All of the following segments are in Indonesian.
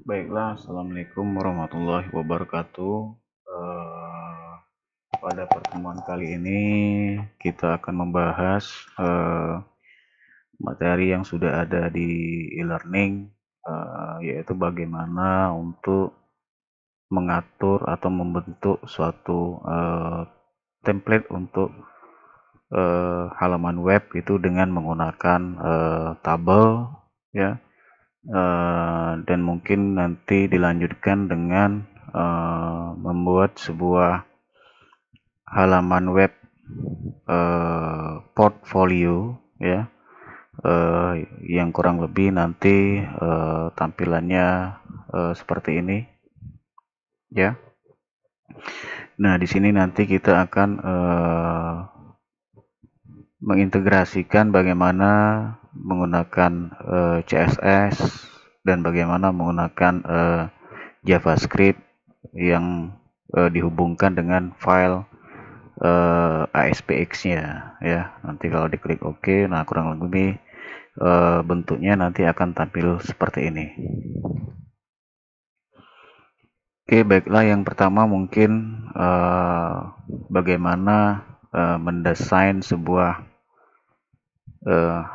Baiklah, Assalamualaikum warahmatullahi wabarakatuh. Pada pertemuan kali ini kita akan membahas materi yang sudah ada di e-learning, yaitu bagaimana untuk mengatur atau membentuk suatu template untuk halaman web itu dengan menggunakan tabel, ya. Dan mungkin nanti dilanjutkan dengan membuat sebuah halaman web portfolio, ya, yang kurang lebih nanti tampilannya seperti ini, ya. Nah, di sini nanti kita akan mengintegrasikan bagaimana menggunakan CSS dan bagaimana menggunakan JavaScript yang dihubungkan dengan file ASPX-nya, ya. Nanti kalau diklik OK, nah kurang lebih bentuknya nanti akan tampil seperti ini. Oke, baiklah, yang pertama mungkin bagaimana mendesain sebuah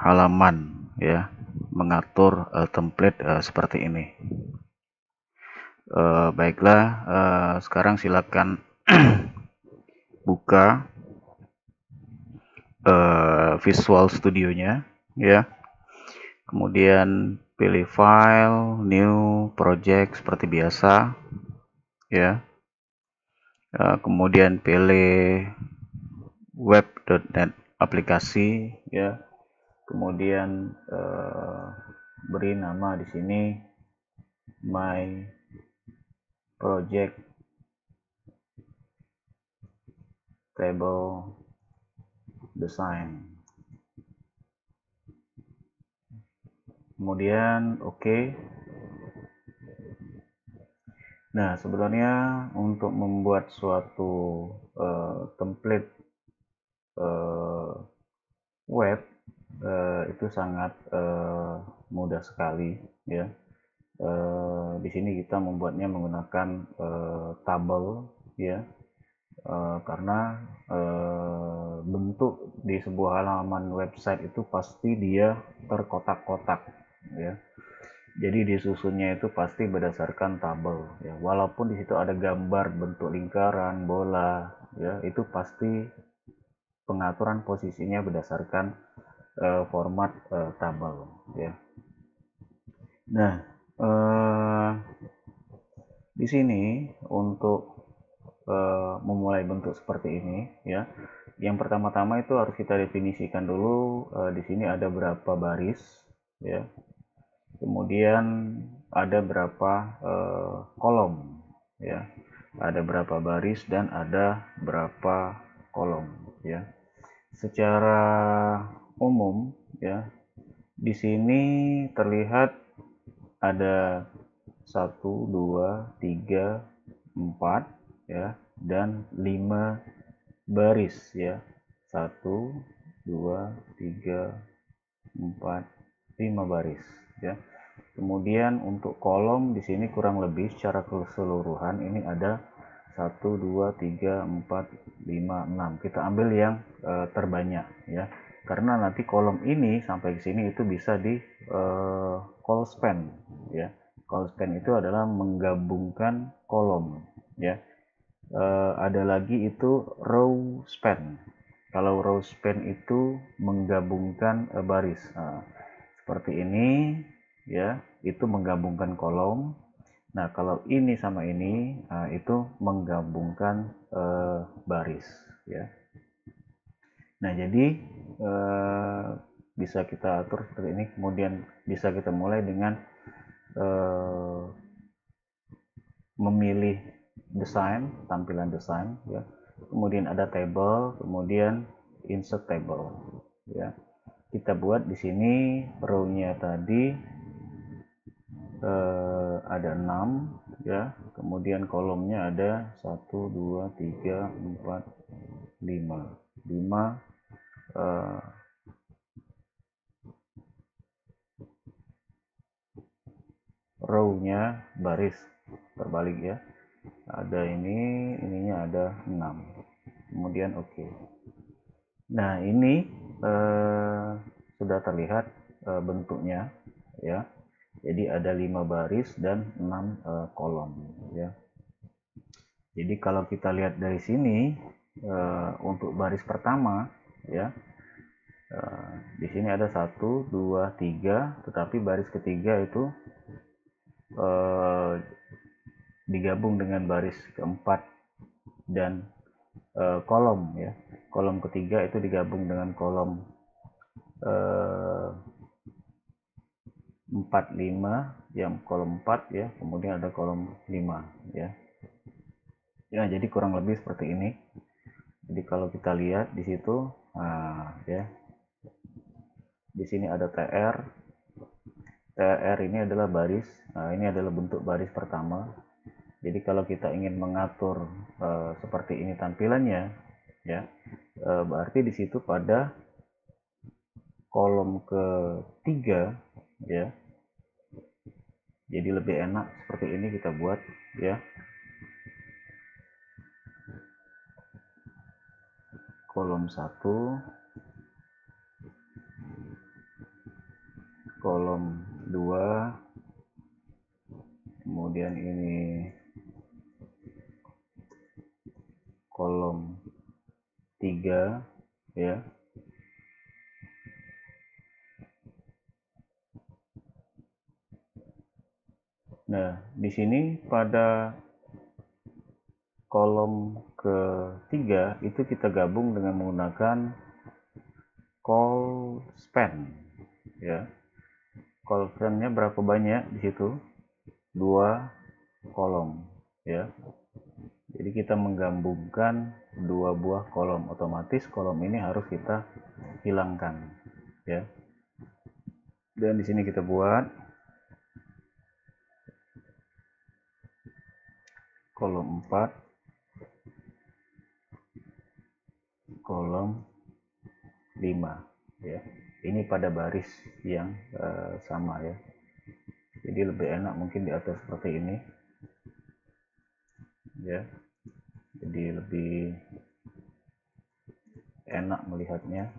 halaman, ya, mengatur template seperti ini. Baiklah, sekarang silakan buka Visual Studio-nya, ya. Kemudian pilih file, new, project seperti biasa, ya. Kemudian pilih web.net aplikasi, ya. Kemudian beri nama di sini my project table design. Kemudian OK. Nah, sebenarnya untuk membuat suatu template web itu sangat mudah sekali, ya. Di sini kita membuatnya menggunakan tabel, ya. Karena bentuk di sebuah halaman website itu pasti dia terkotak-kotak, ya. Jadi disusunnya itu pasti berdasarkan tabel, ya. Walaupun di situ ada gambar bentuk lingkaran, bola, ya, itu pasti pengaturan posisinya berdasarkan format tabel, ya. Nah, di sini untuk memulai bentuk seperti ini, ya. Yang pertama-tama itu harus kita definisikan dulu di sini ada berapa baris, ya. Kemudian ada berapa kolom, ya. Ada berapa baris dan ada berapa kolom, ya. Secara umum, ya, di sini terlihat ada 1, 2, 3, 4, ya, dan 5 baris, ya. 1, 2, 3, 4, 5 baris, ya. Kemudian untuk kolom di sini kurang lebih secara keseluruhan ini ada 1, 2, 3, 4, 5, 6. Kita ambil yang terbanyak, ya. Karena nanti kolom ini sampai ke sini itu bisa di call span, ya. Call span itu adalah menggabungkan kolom, ya. Ada lagi itu row span. Kalau row span itu menggabungkan baris. Nah, seperti ini, ya, itu menggabungkan kolom. Nah, kalau ini sama ini, nah, itu menggabungkan baris, ya. Nah, jadi bisa kita atur seperti ini. Kemudian bisa kita mulai dengan memilih desain, tampilan desain, ya. Kemudian ada table, kemudian insert table, ya. Kita buat di sini row-nya tadi ada 6, ya. Kemudian kolomnya ada 1, 2, 3, 4, 5. 5 row-nya baris terbalik ya. Ada ininya ada 6. Kemudian oke. Nah, ini sudah terlihat bentuknya ya. Jadi ada 5 baris dan 6 kolom ya. Jadi kalau kita lihat dari sini untuk baris pertama ya, di sini ada 1, 2, 3, tetapi baris ketiga itu digabung dengan baris keempat dan kolom ya. Kolom ketiga itu digabung dengan kolom 4, 5 yang kolom 4 ya, kemudian ada kolom 5 ya. Ya, jadi kurang lebih seperti ini. Jadi kalau kita lihat di situ, nah ya, di sini ada TR. TR ini adalah baris. Nah, ini adalah bentuk baris pertama. Jadi kalau kita ingin mengatur seperti ini tampilannya, ya, berarti di situ pada kolom ketiga, ya. Jadi lebih enak seperti ini kita buat, ya. Kolom 1, kolom 2, kemudian ini kolom 3 ya. Nah, di sini pada kolom ketiga itu kita gabung dengan menggunakan call span ya. Call span-nya berapa banyak di situ? 2 kolom ya. Jadi kita menggabungkan 2 buah kolom, otomatis kolom ini harus kita hilangkan ya. Dan di sini kita buat kolom 4, kolom 5 ya. Ini pada baris yang sama ya. Jadi lebih enak mungkin diatur seperti ini ya. Jadi lebih enak melihatnya.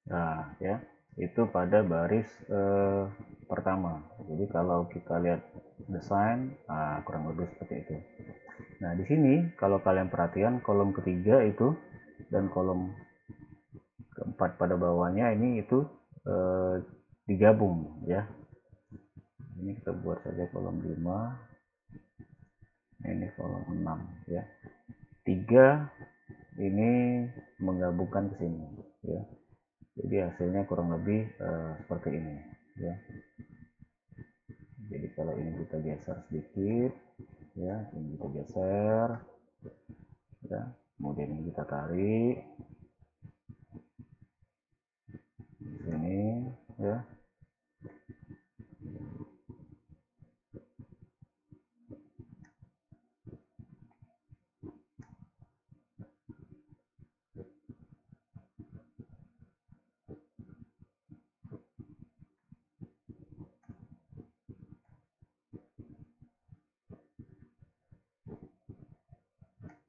Nah ya, itu pada baris pertama. Jadi kalau kita lihat desain, nah, kurang lebih seperti itu. Nah di sini kalau kalian perhatikan kolom ketiga itu dan kolom keempat pada bawahnya ini itu digabung ya. Ini kita buat saja kolom 5, ini kolom 6 ya. 3 ini menggabungkan ke sini ya. Jadi hasilnya kurang lebih seperti ini ya. Jadi kalau ini kita geser sedikit ya, ini kita geser ya, kemudian ini kita tarik di sini ya.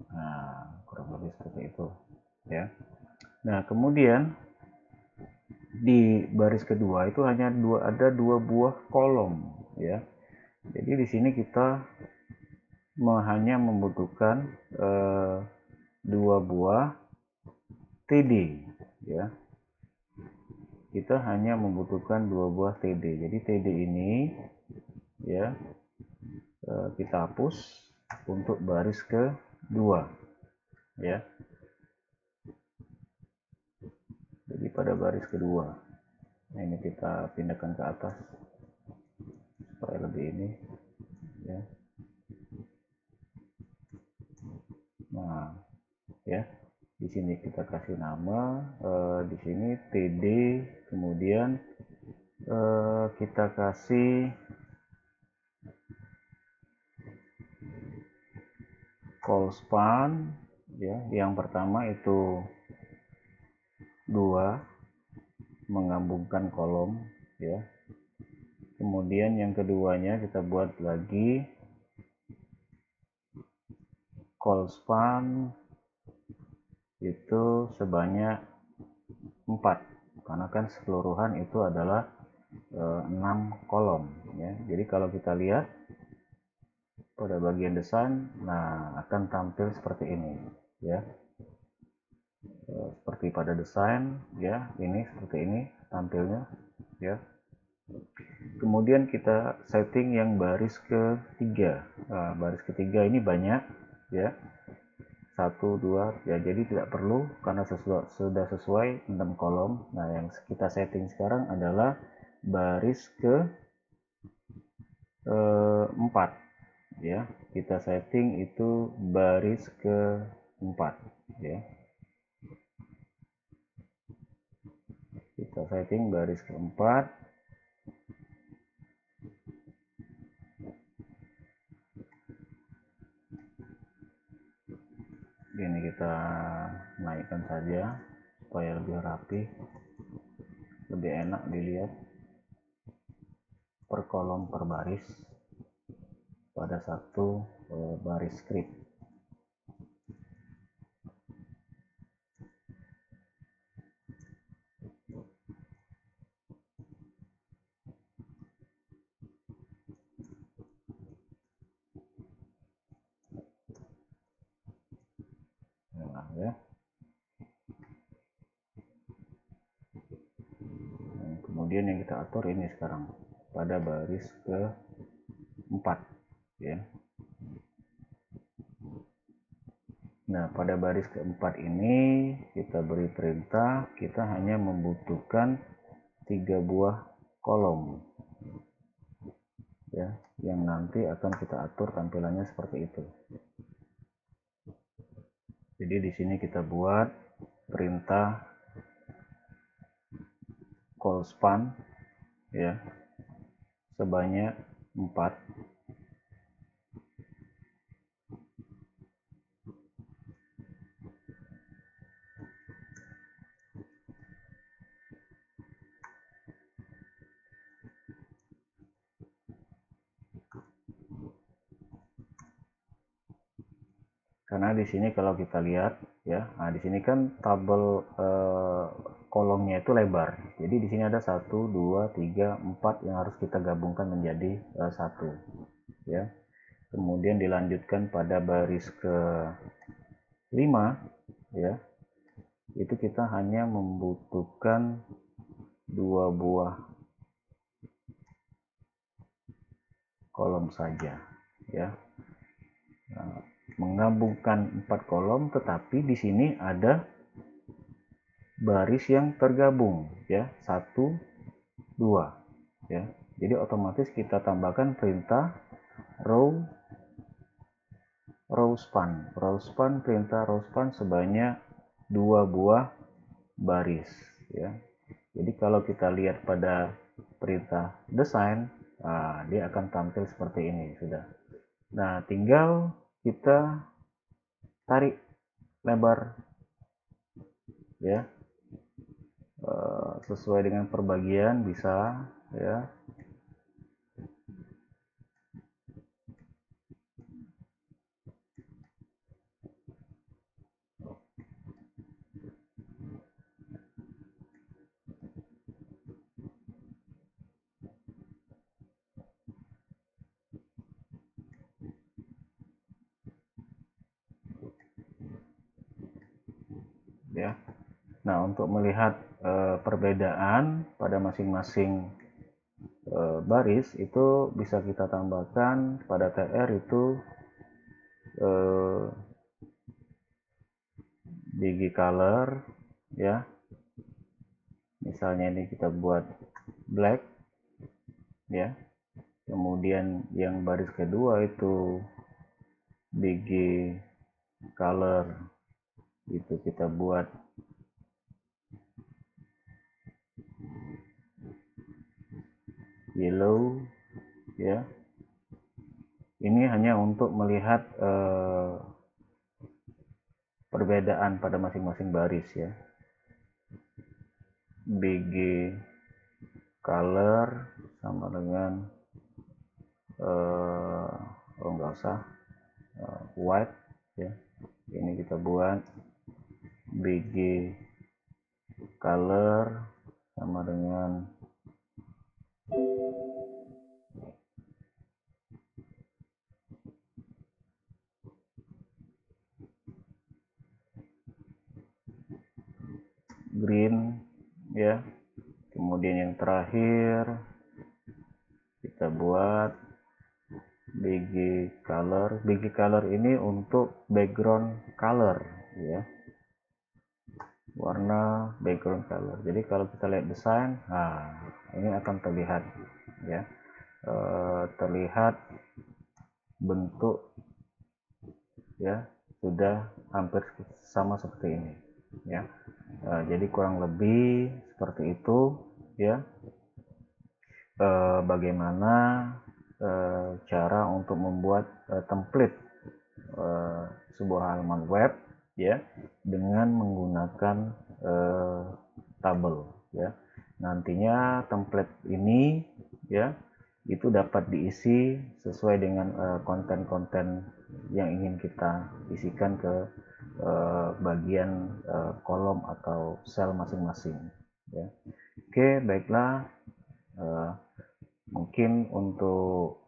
Nah, kurang lebih seperti itu ya. Nah, kemudian di baris kedua itu hanya ada dua buah kolom ya. Jadi di sini kita hanya membutuhkan dua buah TD ya. Kita hanya membutuhkan dua buah TD. Jadi TD ini ya kita hapus untuk baris kedua ya. Jadi pada baris kedua, nah ini kita pindahkan ke atas supaya lebih ini ya. Nah ya, di sini kita kasih nama di sini TD, kemudian kita kasih call span ya. Yang pertama itu 2 menggabungkan kolom ya. Kemudian yang keduanya kita buat lagi call span itu sebanyak 4, karena kan keseluruhan itu adalah 6 kolom ya. Jadi kalau kita lihat pada bagian desain, nah akan tampil seperti ini ya. Seperti pada desain ya, ini seperti ini tampilnya ya. Kemudian kita setting yang baris ketiga. Nah, baris ketiga ini banyak ya, 1 2 ya, jadi tidak perlu karena sudah sesuai 6 kolom. Nah, yang kita setting sekarang adalah baris ke 4 ya. Kita setting itu baris ke 4 ya. Kita setting baris ke 4. Ini kita naikkan saja supaya lebih rapi, lebih enak dilihat per kolom per baris pada satu baris script. Nah, ya. Kemudian yang kita atur ini sekarang pada baris ke 4 ya. Nah, pada baris keempat ini kita beri perintah, kita hanya membutuhkan 3 buah kolom ya, yang nanti akan kita atur tampilannya seperti itu. Jadi di sini kita buat perintah call span ya, sebanyak 4. Karena di sini kalau kita lihat ya, nah di sini kan tabel kolomnya itu lebar. Jadi di sini ada 1 2 3 4 yang harus kita gabungkan menjadi 1 ya. Kemudian dilanjutkan pada baris ke 5 ya. Itu kita hanya membutuhkan 2 buah kolom saja ya. Nah, menggabungkan 4 kolom, tetapi di sini ada baris yang tergabung ya, 1 2 ya. Jadi otomatis kita tambahkan perintah row span. Perintah row span sebanyak 2 buah baris ya. Jadi kalau kita lihat pada perintah desain, nah, dia akan tampil seperti ini sudah. Nah, tinggal kita tarik lebar ya, sesuai dengan perbagian bisa ya. Ya. Nah, untuk melihat perbedaan pada masing-masing baris itu bisa kita tambahkan pada TR itu bg color ya. Misalnya ini kita buat black ya. Kemudian yang baris kedua itu bg color itu kita buat yellow, ya. Ini hanya untuk melihat perbedaan pada masing-masing baris, ya. BG color sama dengan oh nggak usah, white, ya. Ini kita buat BG color sama dengan green, ya. Kemudian yang terakhir kita buat BG color. BG color ini untuk background color, ya, warna background color. Jadi kalau kita lihat desain, nah ini akan terlihat, ya, terlihat bentuk, ya, sudah hampir sama seperti ini, ya. Jadi kurang lebih seperti itu, ya, bagaimana cara untuk membuat template sebuah halaman web, ya, dengan menggunakan tabel, ya. Nantinya template ini, ya, itu dapat diisi sesuai dengan konten-konten yang ingin kita isikan ke bagian kolom atau sel masing-masing, ya. Oke, baiklah, mungkin untuk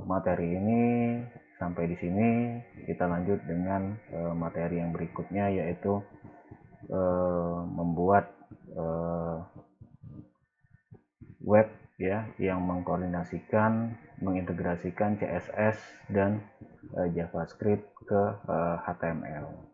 materi ini sampai di sini. Kita lanjut dengan materi yang berikutnya, yaitu membuat web, ya, yang mengkoordinasikan, mengintegrasikan CSS dan JavaScript ke HTML.